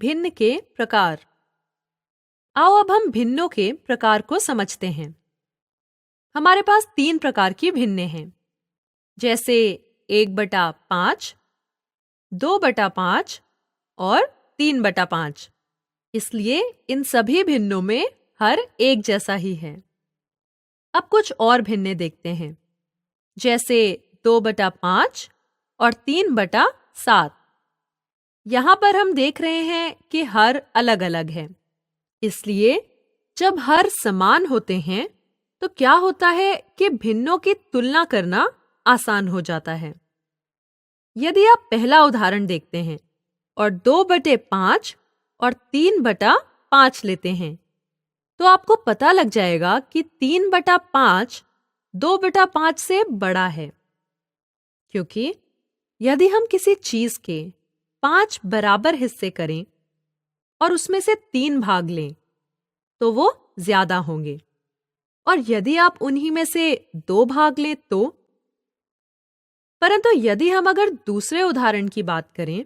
भिन्न के प्रकार। आओ अब हम भिन्नों के प्रकार को समझते हैं। हमारे पास 3 प्रकार की भिन्नें हैं, जैसे 1/5, 2/5 और 3/5। इसलिए इन सभी भिन्नों में हर एक जैसा ही है। अब कुछ और भिन्नें देखते हैं, जैसे 2/5 और 3/7। यहाँ पर हम देख रहे हैं कि हर अलग-अलग है। इसलिए जब हर समान होते हैं तो क्या होता है कि भिन्नों की तुलना करना आसान हो जाता है। यदि आप पहला उदाहरण देखते हैं और 2/5 और 3/5 लेते हैं, तो आपको पता लग जाएगा कि 3/5 2/5 से बड़ा है, क्योंकि यदि हम किसी चीज के 5 बराबर हिस्से करें और उसमें से 3 भाग लें, तो वो ज्यादा होंगे, और यदि आप उन्हीं में से 2 भाग लें तो। परंतु यदि हम अगर दूसरे उदाहरण की बात करें,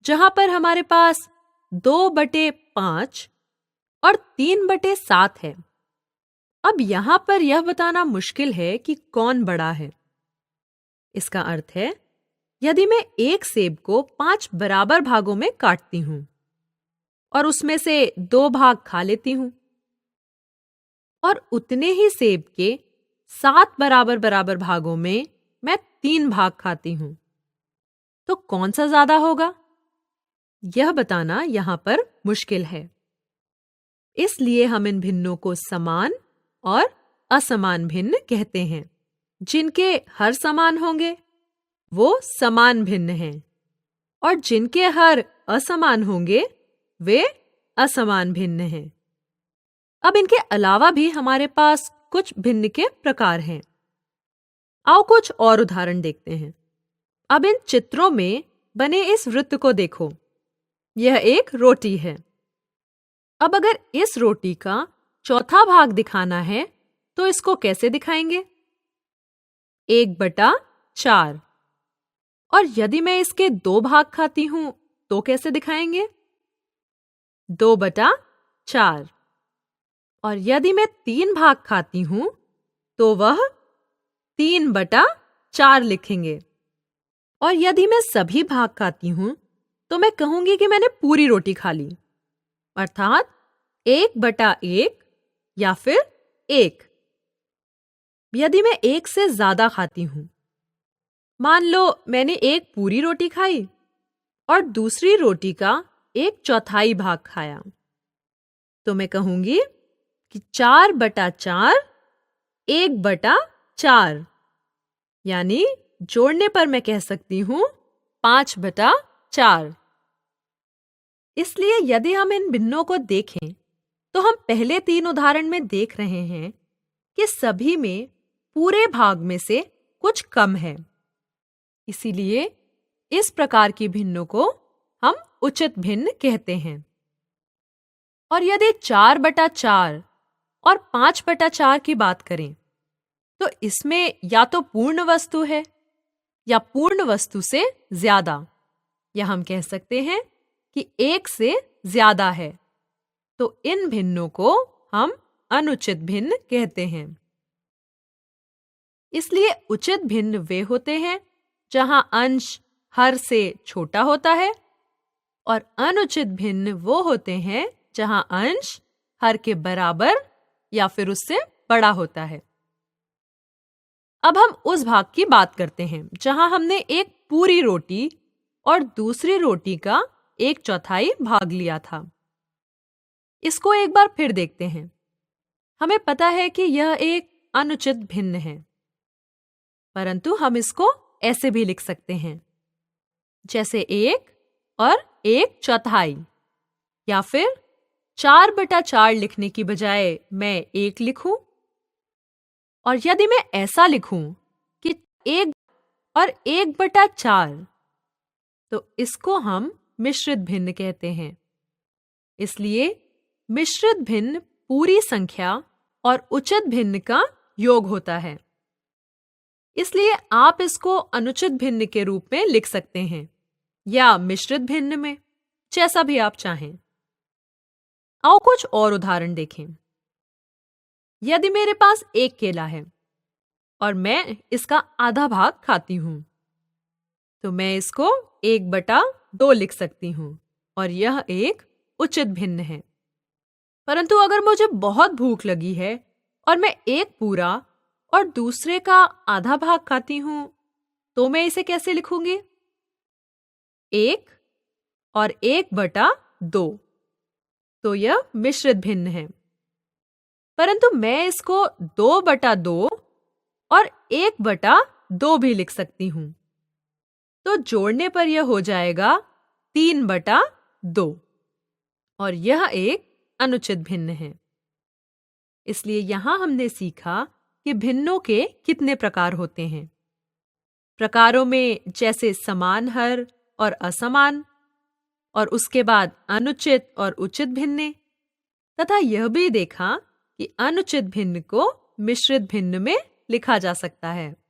जहां पर हमारे पास 2/5 और 3/7 है, अब यहां पर यह बताना मुश्किल है कि कौन बड़ा है। इसका अर्थ है, यदि मैं एक सेब को 5 बराबर भागों में काटती हूं और उसमें से 2 भाग खा लेती हूं, और उतने ही सेब के 7 बराबर भागों में मैं 3 भाग खाती हूं, तो कौन सा ज्यादा होगा? यह बताना यहां पर मुश्किल है। इसलिए हम इन भिन्नों को समान और असमान भिन्न कहते हैं। जिनके हर समान होंगे वो समान भिन्न हैं, और जिनके हर असमान होंगे वे असमान भिन्न हैं। अब इनके अलावा भी हमारे पास कुछ भिन्न के प्रकार हैं। आओ कुछ और उदाहरण देखते हैं। अब इन चित्रों में बने इस वृत्त को देखो। यह एक रोटी है। अब अगर इस रोटी का चौथा भाग दिखाना है तो इसको कैसे दिखाएंगे? 1/4। और यदि मैं इसके 2 भाग खाती हूं तो कैसे दिखाएंगे? 2/4। और यदि मैं 3 भाग खाती हूं तो वह 3/4 लिखेंगे। और यदि मैं सभी भाग खाती हूं तो मैं कहूंगी कि मैंने पूरी रोटी खा ली, अर्थात 1/1 या फिर 1। यदि मैं 1 से ज्यादा खाती हूं, मान लो मैंने एक पूरी रोटी खाई और दूसरी रोटी का 1/4 भाग खाया, तो मैं कहूंगी कि 4/4 1/4, यानी जोड़ने पर मैं कह सकती हूं 5/4। इसलिए यदि हम इन भिन्नों को देखें तो हम पहले 3 उदाहरण में देख रहे हैं कि सभी में पूरे भाग में से कुछ कम है। इसीलिए इस प्रकार की भिन्नों को हम उचित भिन्न कहते हैं। और यदि 4/4 और 5/4 की बात करें, तो इसमें या तो पूर्ण वस्तु है या पूर्ण वस्तु से ज्यादा, या हम कह सकते हैं कि 1 से ज्यादा है। तो इन भिन्नों को हम अनुचित भिन्न कहते हैं। इसलिए उचित भिन्न वे होते हैं जहां अंश हर से छोटा होता है, और अनुचित भिन्न वो होते हैं जहां अंश हर के बराबर या फिर उससे बड़ा होता है। अब हम उस भाग की बात करते हैं जहां हमने एक पूरी रोटी और दूसरी रोटी का 1/4 भाग लिया था। इसको एक बार फिर देखते हैं। हमें पता है कि यह एक अनुचित भिन्न है, परंतु हम इसको ऐसे भी लिख सकते हैं, जैसे 1 और 1/4, या फिर 4/4 लिखने की बजाय मैं 1 लिखूं। और यदि मैं ऐसा लिखूं कि 1 और 1/4, तो इसको हम मिश्रित भिन्न कहते हैं। इसलिए मिश्रित भिन्न पूरी संख्या और उचित भिन्न का योग होता है। इसलिए आप इसको अनुचित भिन्न के रूप में लिख सकते हैं या मिश्रित भिन्न में, जैसा भी आप चाहें। आओ कुछ और उदाहरण देखें। यदि मेरे पास एक केला है और मैं इसका आधा भाग खाती हूं, तो मैं इसको 1/2 लिख सकती हूँ और यह एक उचित भिन्न है। परंतु अगर मुझे बहुत भूख लगी है और मैं एक पूरा और दूसरे का आधा भाग खाती हूँ, तो मैं इसे कैसे लिखूंगी? 1 और 1/2, तो यह मिश्रित भिन्न है। परंतु मैं इसको 2/2 और 1/2 भी लिख सकती हूँ, तो जोड़ने पर यह हो जाएगा 3/2 और यह एक अनुचित भिन्न है। इसलिए यहां हमने सीखा कि भिन्नों के कितने प्रकार होते हैं। प्रकारों में जैसे समान हर और असमान, और उसके बाद अनुचित और उचित भिन्ने, तथा यह भी देखा कि अनुचित भिन्न को मिश्रित भिन्न में लिखा जा सकता है।